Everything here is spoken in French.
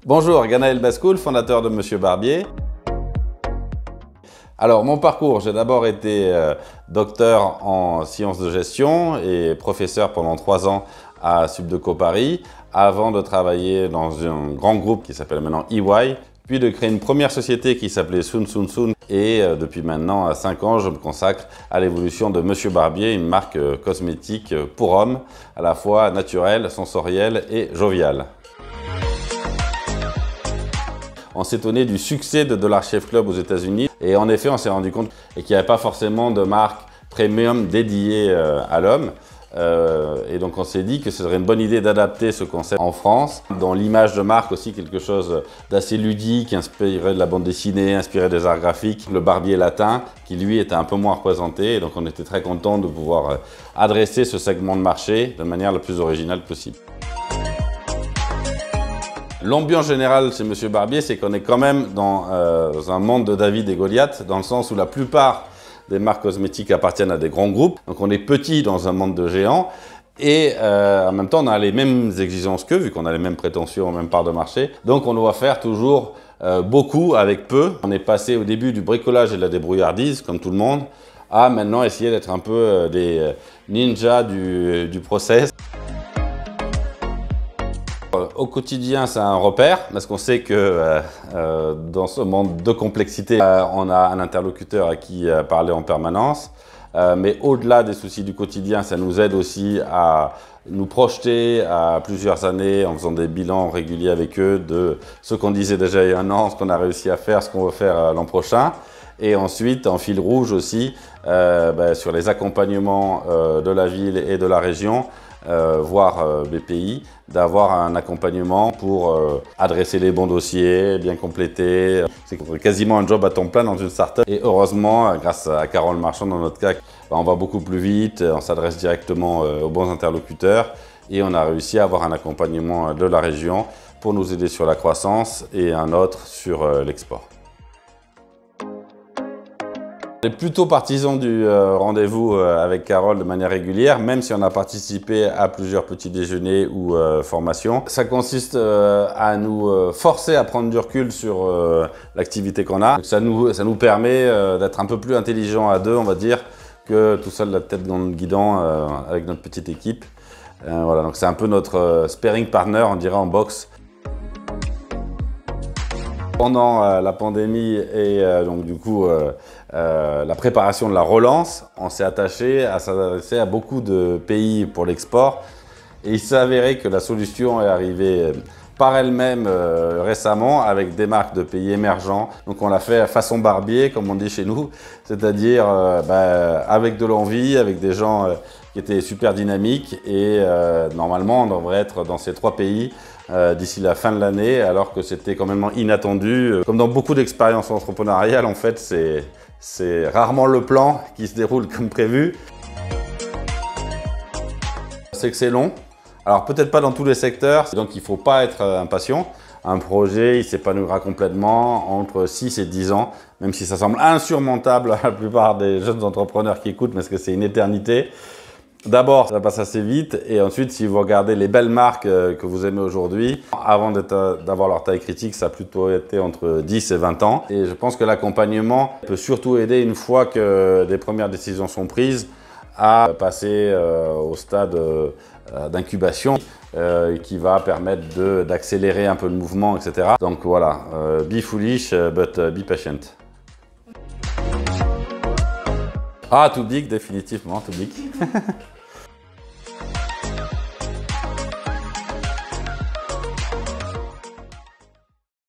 Bonjour, Ganaël Bascoul, fondateur de Monsieur Barbier. Alors, mon parcours, j'ai d'abord été docteur en sciences de gestion et professeur pendant 3 ans à Subdeco Paris, avant de travailler dans un grand groupe qui s'appelle maintenant EY, puis de créer une première société qui s'appelait Soon Soon Soon. Et depuis maintenant 5 ans, je me consacre à l'évolution de Monsieur Barbier, une marque cosmétique pour hommes, à la fois naturelle, sensorielle et joviale. On s'est étonné du succès de Dollar Shave Club aux États-Unis et en effet, on s'est rendu compte qu'il n'y avait pas forcément de marque premium dédiée à l'homme. Et donc on s'est dit que ce serait une bonne idée d'adapter ce concept en France. Dans l'image de marque aussi, quelque chose d'assez ludique, inspiré de la bande dessinée, inspiré des arts graphiques. Le barbier latin, qui lui était un peu moins représenté. Et donc on était très content de pouvoir adresser ce segment de marché de manière la plus originale possible. L'ambiance générale chez Monsieur Barbier, c'est qu'on est quand même dans un monde de David et Goliath, dans le sens où la plupart des marques cosmétiques appartiennent à des grands groupes. Donc on est petit dans un monde de géants et en même temps on a les mêmes exigences qu'eux, vu qu'on a les mêmes prétentions aux mêmes parts de marché. Donc on doit faire toujours beaucoup avec peu. On est passé au début du bricolage et de la débrouillardise, comme tout le monde, à maintenant essayer d'être un peu des ninjas du process. Au quotidien, c'est un repère parce qu'on sait que dans ce monde de complexité, on a un interlocuteur à qui parler en permanence. Mais au-delà des soucis du quotidien, ça nous aide aussi à nous projeter à plusieurs années en faisant des bilans réguliers avec eux de ce qu'on disait déjà il y a 1 an, ce qu'on a réussi à faire, ce qu'on veut faire l'an prochain. Et ensuite, en fil rouge aussi, sur les accompagnements de la ville et de la région, voire BPI, d'avoir un accompagnement pour adresser les bons dossiers, bien compléter. C'est quasiment un job à temps plein dans une start-up. Et heureusement, grâce à Carole Marchand dans notre cas, on va beaucoup plus vite, on s'adresse directement aux bons interlocuteurs et on a réussi à avoir un accompagnement de la région pour nous aider sur la croissance et un autre sur l'export. On est plutôt partisan du rendez-vous avec Carole de manière régulière, même si on a participé à plusieurs petits déjeuners ou formations. Ça consiste à nous forcer à prendre du recul sur l'activité qu'on a. Ça nous permet d'être un peu plus intelligents à deux, on va dire, que tout seul la tête dans le guidon avec notre petite équipe. Voilà, donc c'est un peu notre sparring partner, on dirait en boxe. Pendant la pandémie et donc du coup la préparation de la relance, on s'est attaché à s'adresser à beaucoup de pays pour l'export et il s'est avéré que la solution est arrivée par elle-même récemment avec des marques de pays émergents. Donc on l'a fait façon Barbier, comme on dit chez nous, c'est-à-dire avec de l'envie, avec des gens qui étaient super dynamiques et normalement on devrait être dans ces 3 pays d'ici la fin de l'année, alors que c'était quand même inattendu. Comme dans beaucoup d'expériences entrepreneuriales, en fait, c'est rarement le plan qui se déroule comme prévu. C'est que c'est long. Alors peut-être pas dans tous les secteurs, donc il ne faut pas être impatient. Un projet, il s'épanouira complètement entre 6 et 10 ans, même si ça semble insurmontable à la plupart des jeunes entrepreneurs qui écoutent, parce que c'est une éternité. D'abord, ça passe assez vite et ensuite, si vous regardez les belles marques que vous aimez aujourd'hui, avant d'avoir leur taille critique, ça a plutôt été entre 10 et 20 ans. Et je pense que l'accompagnement peut surtout aider une fois que des premières décisions sont prises à passer au stade d'incubation qui va permettre d'accélérer un peu le mouvement, etc. Donc voilà, be foolish but be patient. Ah, too big, définitivement, too big.